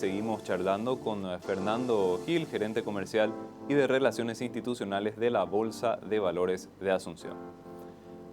Seguimos charlando con Fernando Gil, gerente comercial y de Relaciones Institucionales de la Bolsa de Valores de Asunción.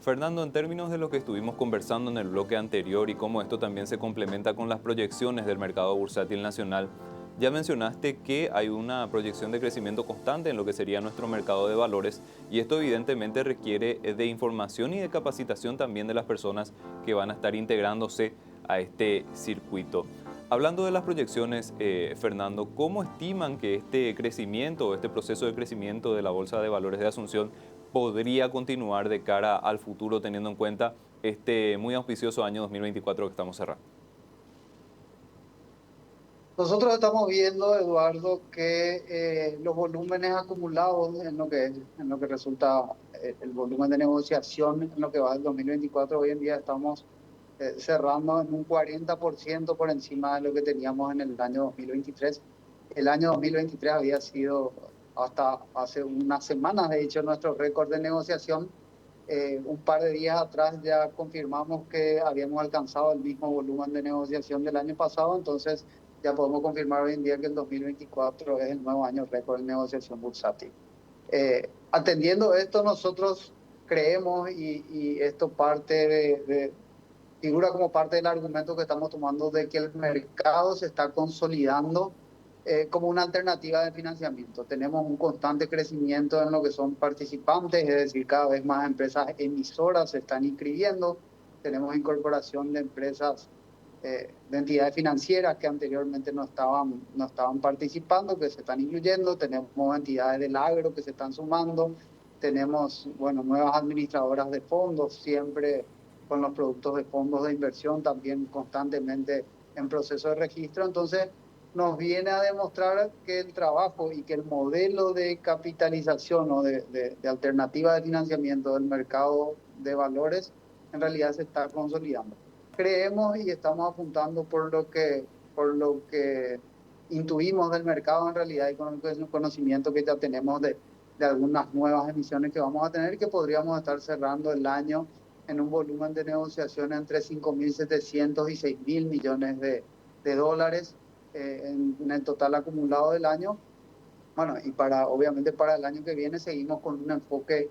Fernando, en términos de lo que estuvimos conversando en el bloque anterior y cómo esto también se complementa con las proyecciones del mercado bursátil nacional, ya mencionaste que hay una proyección de crecimiento constante en lo que sería nuestro mercado de valores y esto evidentemente requiere de información y de capacitación también de las personas que van a estar integrándose a este circuito. Hablando de las proyecciones, Fernando, ¿cómo estiman que este crecimiento, este proceso de crecimiento de la Bolsa de Valores de Asunción podría continuar de cara al futuro, teniendo en cuenta este muy auspicioso año 2024 que estamos cerrando? Nosotros estamos viendo, Eduardo, que los volúmenes acumulados en lo que resulta el volumen de negociación en lo que va del 2024, hoy en día estamos cerrando en un 40% por encima de lo que teníamos en el año 2023. El año 2023 había sido hasta hace unas semanas, de hecho, nuestro récord de negociación. Un par de días atrás ya confirmamos que habíamos alcanzado el mismo volumen de negociación del año pasado, entonces ya podemos confirmar hoy en día que el 2024 es el nuevo año récord de negociación bursátil. Atendiendo esto, nosotros creemos, y esto figura como parte del argumento que estamos tomando, de que el mercado se está consolidando como una alternativa de financiamiento. Tenemos un constante crecimiento en lo que son participantes, es decir, cada vez más empresas emisoras se están inscribiendo. Tenemos incorporación de empresas, de entidades financieras que anteriormente no estaban participando, que se están incluyendo. Tenemos entidades del agro que se están sumando. Tenemos, bueno, nuevas administradoras de fondos, siempre con los productos de fondos de inversión también constantemente en proceso de registro. Entonces, nos viene a demostrar que el trabajo y que el modelo de capitalización o de alternativa de financiamiento del mercado de valores en realidad se está consolidando. Creemos y estamos apuntando por lo que intuimos del mercado en realidad, y con el conocimiento que ya tenemos de algunas nuevas emisiones que vamos a tener, que podríamos estar cerrando el año en un volumen de negociación entre 5.700 y 6.000 millones de dólares en el total acumulado del año. Bueno, y obviamente para el año que viene seguimos con un enfoque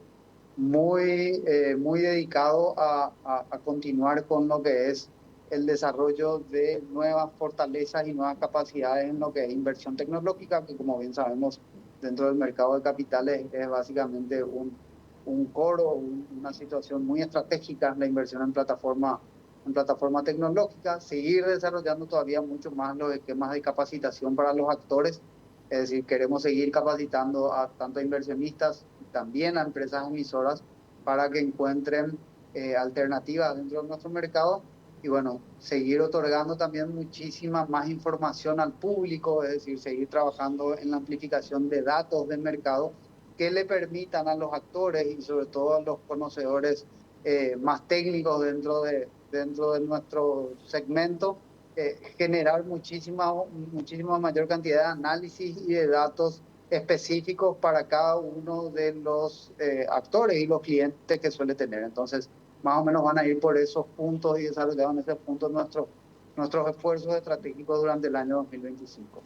muy dedicado a continuar con lo que es el desarrollo de nuevas fortalezas y nuevas capacidades en lo que es inversión tecnológica, que como bien sabemos, dentro del mercado de capitales es básicamente un core, una situación muy estratégica, la inversión en plataforma tecnológica. Seguir desarrollando todavía mucho más los esquemas de capacitación para los actores, es decir, queremos seguir capacitando a tanto a inversionistas y también a empresas emisoras para que encuentren alternativas dentro de nuestro mercado. Y bueno, seguir otorgando también muchísima más información al público, es decir, seguir trabajando en la amplificación de datos del mercado que le permitan a los actores y sobre todo a los conocedores más técnicos dentro de nuestro segmento, generar muchísima mayor cantidad de análisis y de datos específicos para cada uno de los actores y los clientes que suele tener. Entonces, más o menos van a ir por esos puntos y desarrollados en esos puntos nuestros esfuerzos estratégicos durante el año 2025.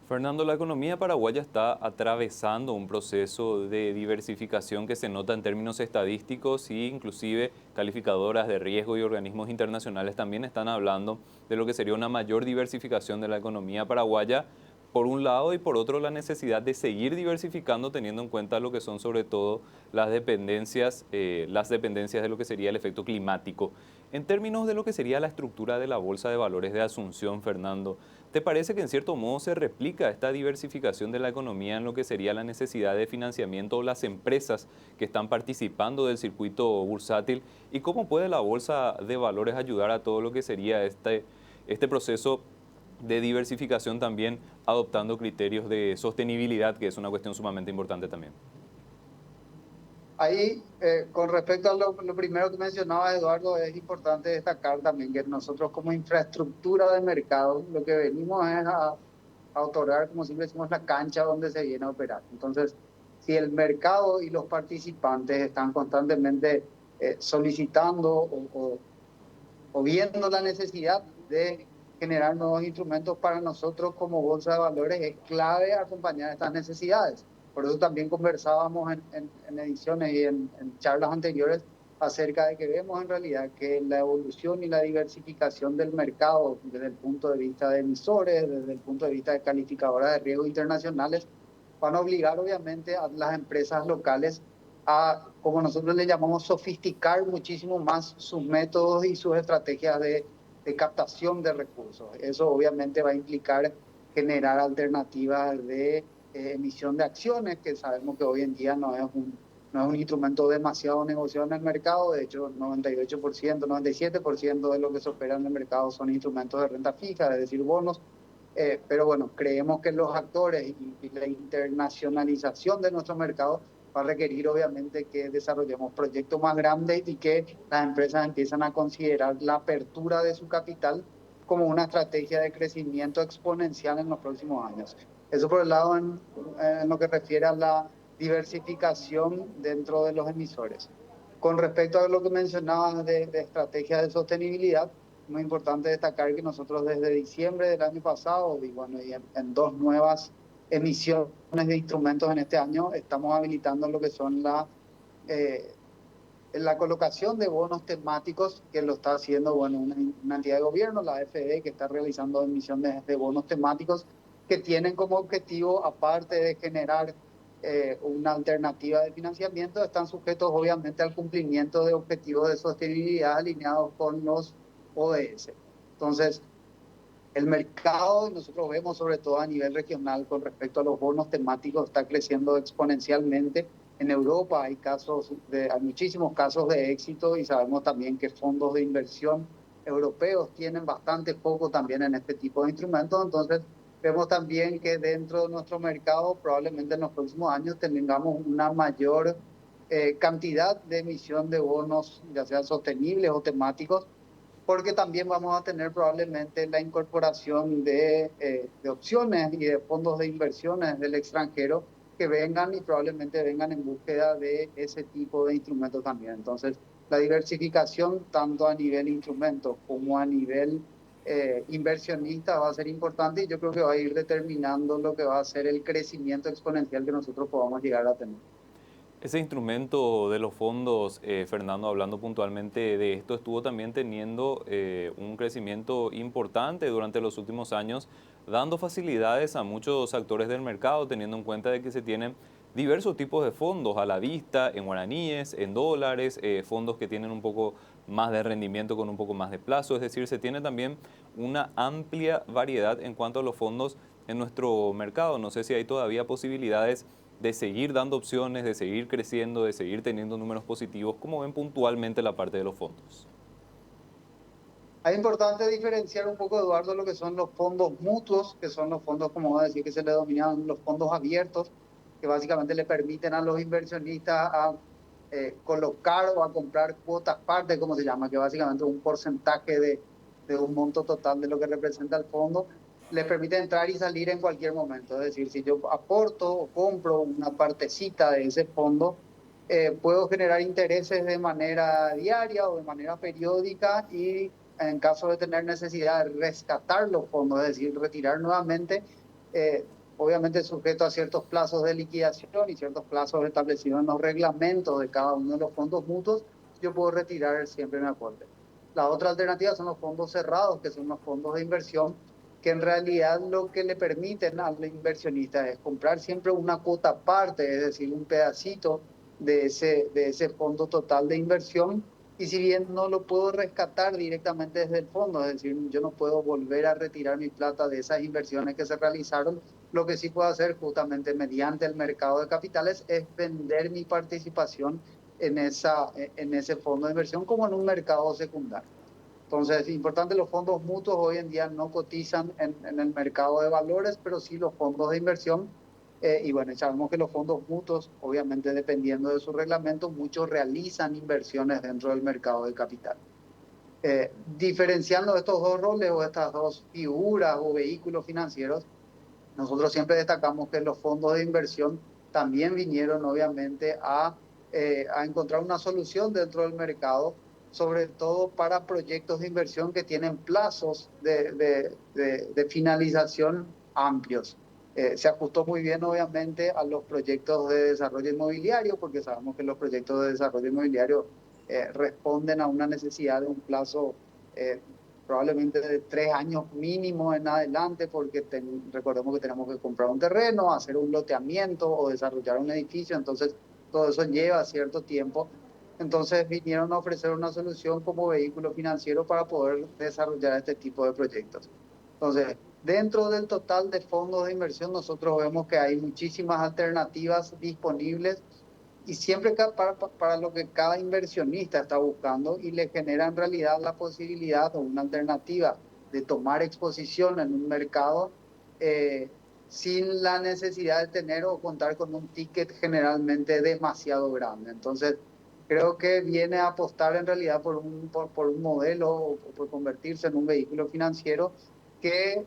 Fernando, la economía paraguaya está atravesando un proceso de diversificación que se nota en términos estadísticos y inclusive calificadoras de riesgo y organismos internacionales también están hablando de lo que sería una mayor diversificación de la economía paraguaya, por un lado, y por otro la necesidad de seguir diversificando teniendo en cuenta lo que son sobre todo las dependencias de lo que sería el efecto climático. En términos de lo que sería la estructura de la Bolsa de Valores de Asunción, Fernando, ¿te parece que en cierto modo se replica esta diversificación de la economía en lo que sería la necesidad de financiamiento o las empresas que están participando del circuito bursátil? ¿Y cómo puede la bolsa de valores ayudar a todo lo que sería este proceso de diversificación también adoptando criterios de sostenibilidad, que es una cuestión sumamente importante también? Ahí, con respecto a lo primero que mencionaba Eduardo, es importante destacar también que nosotros como infraestructura de mercado, lo que venimos es a otorgar, como siempre decimos, la cancha donde se viene a operar. Entonces, si el mercado y los participantes están constantemente solicitando o viendo la necesidad de generar nuevos instrumentos para nosotros como bolsa de valores es clave acompañar estas necesidades. Por eso también conversábamos en ediciones y en charlas anteriores acerca de que vemos en realidad que la evolución y la diversificación del mercado desde el punto de vista de emisores, desde el punto de vista de calificadoras de riesgo internacionales, van a obligar obviamente a las empresas locales a, como nosotros le llamamos, sofisticar muchísimo más sus métodos y sus estrategias de captación de recursos. Eso obviamente va a implicar generar alternativas de emisión de acciones, que sabemos que hoy en día no es un instrumento demasiado negociado en el mercado. De hecho, 98%, 97% de lo que se opera en el mercado son instrumentos de renta fija, es decir, bonos. Pero bueno, creemos que los actores y la internacionalización de nuestro mercado va a requerir obviamente que desarrollemos proyectos más grandes y que las empresas empiezan a considerar la apertura de su capital como una estrategia de crecimiento exponencial en los próximos años. Eso por el lado en lo que refiere a la diversificación dentro de los emisores. Con respecto a lo que mencionabas de estrategias de sostenibilidad, muy importante destacar que nosotros desde diciembre del año pasado, y bueno, y en dos nuevas emisiones de instrumentos en este año, estamos habilitando lo que son eh, la colocación de bonos temáticos, que lo está haciendo, bueno, una entidad de gobierno, la AFD, que está realizando emisiones de bonos temáticos que tienen como objetivo, aparte de generar una alternativa de financiamiento, están sujetos obviamente al cumplimiento de objetivos de sostenibilidad alineados con los ODS. Entonces, el mercado, nosotros vemos sobre todo a nivel regional con respecto a los bonos temáticos, está creciendo exponencialmente. En Europa hay muchísimos casos de éxito y sabemos también que fondos de inversión europeos tienen bastante foco también en este tipo de instrumentos. Entonces, vemos también que dentro de nuestro mercado probablemente en los próximos años tengamos una mayor cantidad de emisión de bonos, ya sean sostenibles o temáticos, porque también vamos a tener probablemente la incorporación de opciones y de fondos de inversiones del extranjero que vengan y probablemente vengan en búsqueda de ese tipo de instrumentos también. Entonces, la diversificación tanto a nivel instrumentos como a nivel inversionista va a ser importante y yo creo que va a ir determinando lo que va a ser el crecimiento exponencial que nosotros podamos llegar a tener. Ese instrumento de los fondos, Fernando, hablando puntualmente de esto, estuvo también teniendo un crecimiento importante durante los últimos años, dando facilidades a muchos actores del mercado, teniendo en cuenta de que se tienen diversos tipos de fondos a la vista, en guaraníes, en dólares, fondos que tienen un poco más de rendimiento con un poco más de plazo, es decir, se tiene también una amplia variedad en cuanto a los fondos en nuestro mercado. No sé si hay todavía posibilidades de seguir dando opciones, de seguir creciendo, de seguir teniendo números positivos, como ven puntualmente la parte de los fondos. Es importante diferenciar un poco, Eduardo, lo que son los fondos mutuos, que son los fondos, como voy a decir, que se le denominan los fondos abiertos, que básicamente le permiten a los inversionistas a colocar o a comprar cuotas parte, como se llama, que básicamente es un porcentaje de un monto total de lo que representa el fondo, les permite entrar y salir en cualquier momento. Es decir, si yo aporto o compro una partecita de ese fondo, puedo generar intereses de manera diaria o de manera periódica y en caso de tener necesidad de rescatar los fondos, es decir, retirar nuevamente, obviamente sujeto a ciertos plazos de liquidación y ciertos plazos establecidos en los reglamentos de cada uno de los fondos mutuos, yo puedo retirar siempre en aporte. La otra alternativa son los fondos cerrados, que son los fondos de inversión, que en realidad lo que le permiten al inversionista es comprar siempre una cuota aparte, es decir, un pedacito de ese fondo total de inversión, y si bien no lo puedo rescatar directamente desde el fondo, es decir, yo no puedo volver a retirar mi plata de esas inversiones que se realizaron, lo que sí puedo hacer justamente mediante el mercado de capitales es vender mi participación en ese fondo de inversión como en un mercado secundario. Entonces, es importante, los fondos mutuos hoy en día no cotizan en el mercado de valores, pero sí los fondos de inversión. Y bueno, sabemos que los fondos mutuos, obviamente dependiendo de su reglamento, muchos realizan inversiones dentro del mercado de capital. Diferenciando estos dos roles o estas dos figuras o vehículos financieros, nosotros siempre destacamos que los fondos de inversión también vinieron obviamente a encontrar una solución dentro del mercado sobre todo para proyectos de inversión que tienen plazos de finalización amplios. Se ajustó muy bien, obviamente, a los proyectos de desarrollo inmobiliario, porque sabemos que los proyectos de desarrollo inmobiliario responden a una necesidad de un plazo eh, probablemente de 3 años mínimo en adelante, porque recordemos que tenemos que comprar un terreno, hacer un loteamiento o desarrollar un edificio, entonces todo eso lleva cierto tiempo. Entonces vinieron a ofrecer una solución como vehículo financiero para poder desarrollar este tipo de proyectos. Entonces, dentro del total de fondos de inversión, nosotros vemos que hay muchísimas alternativas disponibles y siempre para lo que cada inversionista está buscando y le genera en realidad la posibilidad o una alternativa de tomar exposición en un mercado eh, sin la necesidad de tener o contar con un ticket generalmente demasiado grande. Entonces, creo que viene a apostar en realidad por un modelo o por convertirse en un vehículo financiero que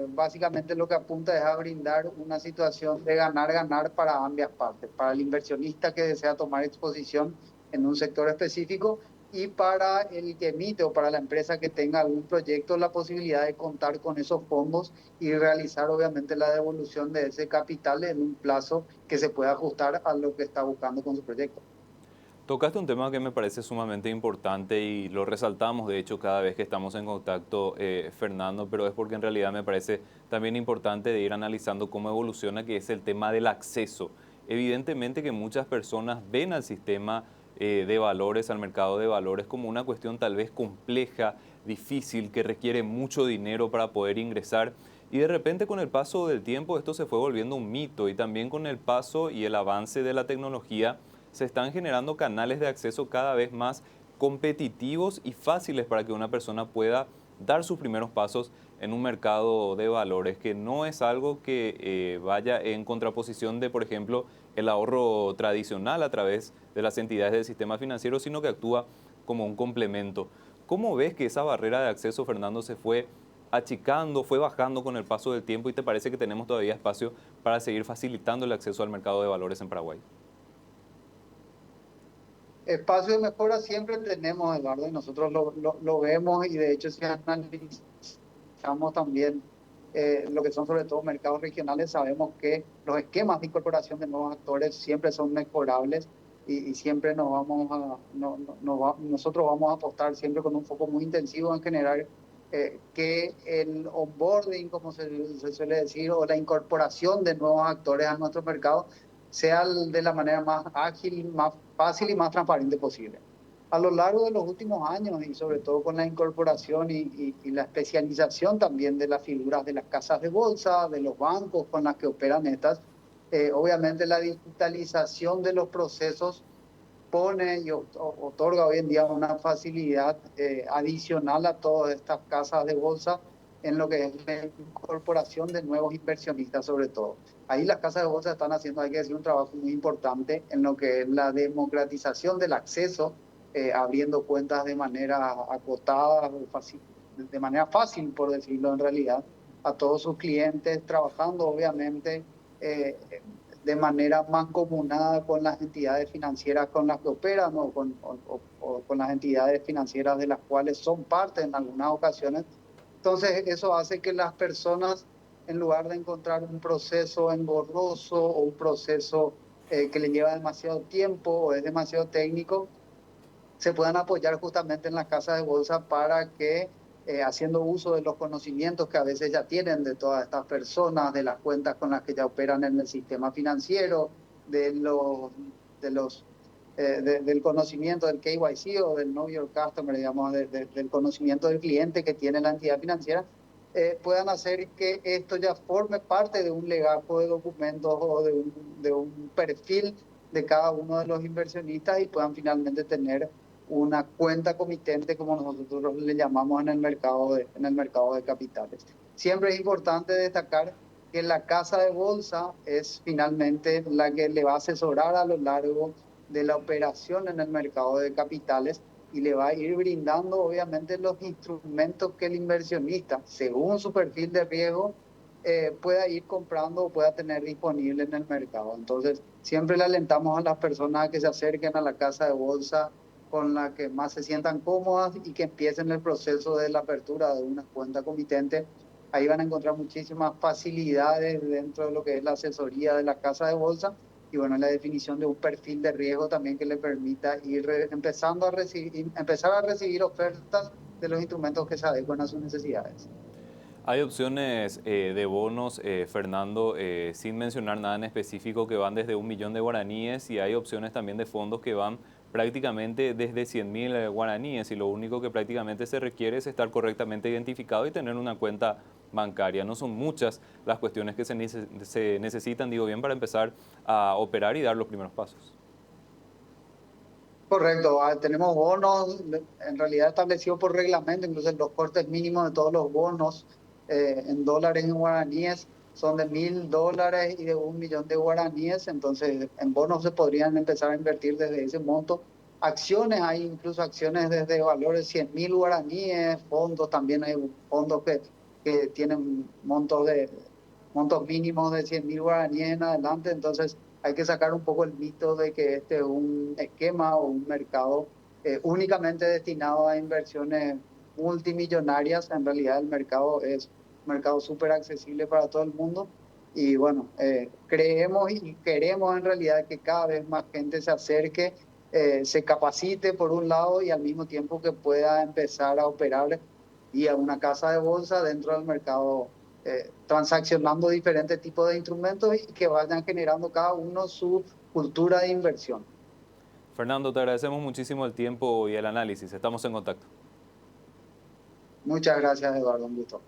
básicamente lo que apunta es a brindar una situación de ganar-ganar para ambas partes, para el inversionista que desea tomar exposición en un sector específico y para el que emite o para la empresa que tenga algún proyecto la posibilidad de contar con esos fondos y realizar obviamente la devolución de ese capital en un plazo que se pueda ajustar a lo que está buscando con su proyecto. Tocaste un tema que me parece sumamente importante y lo resaltamos, de hecho, cada vez que estamos en contacto, Fernando, pero es porque en realidad me parece también importante de ir analizando cómo evoluciona, que es el tema del acceso. Evidentemente que muchas personas ven al sistema de valores, al mercado de valores, como una cuestión tal vez compleja, difícil, que requiere mucho dinero para poder ingresar. Y de repente con el paso del tiempo esto se fue volviendo un mito y también con el paso y el avance de la tecnología se están generando canales de acceso cada vez más competitivos y fáciles para que una persona pueda dar sus primeros pasos en un mercado de valores, que no es algo que vaya en contraposición de, por ejemplo, el ahorro tradicional a través de las entidades del sistema financiero, sino que actúa como un complemento. ¿Cómo ves que esa barrera de acceso, Fernando, se fue achicando, fue bajando con el paso del tiempo y te parece que tenemos todavía espacio para seguir facilitando el acceso al mercado de valores en Paraguay? Espacio de mejora siempre tenemos, Eduardo, y nosotros lo vemos y de hecho si analizamos también lo que son sobre todo mercados regionales, sabemos que los esquemas de incorporación de nuevos actores siempre son mejorables y siempre nos vamos a, nosotros vamos a apostar siempre con un foco muy intensivo en generar que el onboarding, como se suele decir, o la incorporación de nuevos actores a nuestro mercado sea de la manera más ágil, más fácil y más transparente posible. A lo largo de los últimos años y sobre todo con la incorporación y la especialización también de las figuras de las casas de bolsa, de los bancos con las que operan estas, obviamente la digitalización de los procesos pone y otorga hoy en día una facilidad adicional a todas estas casas de bolsa en lo que es la incorporación de nuevos inversionistas sobre todo. Ahí las casas de bolsa están haciendo, hay que decir, un trabajo muy importante en lo que es la democratización del acceso, abriendo cuentas de manera acotada, de manera fácil, por decirlo en realidad, a todos sus clientes, trabajando obviamente de manera mancomunada con las entidades financieras con las que operan o con las entidades financieras de las cuales son parte en algunas ocasiones. Entonces, eso hace que las personas, en lugar de encontrar un proceso engorroso o un proceso que le lleva demasiado tiempo o es demasiado técnico, se puedan apoyar justamente en las casas de bolsa para que, haciendo uso de los conocimientos que a veces ya tienen de todas estas personas, de las cuentas con las que ya operan en el sistema financiero, de los, de los, del conocimiento del KYC o del Know Your Customer, digamos, del conocimiento del cliente que tiene la entidad financiera, puedan hacer que esto ya forme parte de un legajo de documentos o de un perfil de cada uno de los inversionistas y puedan finalmente tener una cuenta comitente, como nosotros le llamamos en el mercado de capitales. Siempre es importante destacar que la casa de bolsa es finalmente la que le va a asesorar a lo largo de la operación en el mercado de capitales y le va a ir brindando obviamente los instrumentos que el inversionista, según su perfil de riesgo, pueda ir comprando o pueda tener disponible en el mercado. Entonces, siempre le alentamos a las personas a que se acerquen a la casa de bolsa con la que más se sientan cómodas y que empiecen el proceso de la apertura de una cuenta comitente. Ahí van a encontrar muchísimas facilidades dentro de lo que es la asesoría de la casa de bolsa y bueno, la definición de un perfil de riesgo también que le permita ir empezando a recibir, empezar a recibir ofertas de los instrumentos que se adecuan a sus necesidades. Hay opciones de bonos, Fernando, sin mencionar nada en específico, que van desde 1 millón de guaraníes y hay opciones también de fondos que van prácticamente desde 100.000 guaraníes y lo único que prácticamente se requiere es estar correctamente identificado y tener una cuenta bancaria. No son muchas las cuestiones que se necesitan, digo bien, para empezar a operar y dar los primeros pasos. Correcto, tenemos bonos en realidad establecidos por reglamento, incluso los cortes mínimos de todos los bonos en dólares y en guaraníes son de $1.000 y de 1 millón de guaraníes, entonces en bonos se podrían empezar a invertir desde ese monto. Acciones, hay incluso acciones desde valores 100.000 guaraníes, fondos también hay fondos que tienen montos mínimos de 100.000 guaraníes en adelante, entonces hay que sacar un poco el mito de que este es un esquema o un mercado únicamente destinado a inversiones multimillonarias. En realidad el mercado es un mercado súper accesible para todo el mundo. Y bueno, creemos y queremos en realidad que cada vez más gente se acerque, se capacite por un lado y al mismo tiempo que pueda empezar a operar vía una casa de bolsa dentro del mercado, transaccionando diferentes tipos de instrumentos y que vayan generando cada uno su cultura de inversión. Fernando, te agradecemos muchísimo el tiempo y el análisis. Estamos en contacto. Muchas gracias, Eduardo. Un gusto.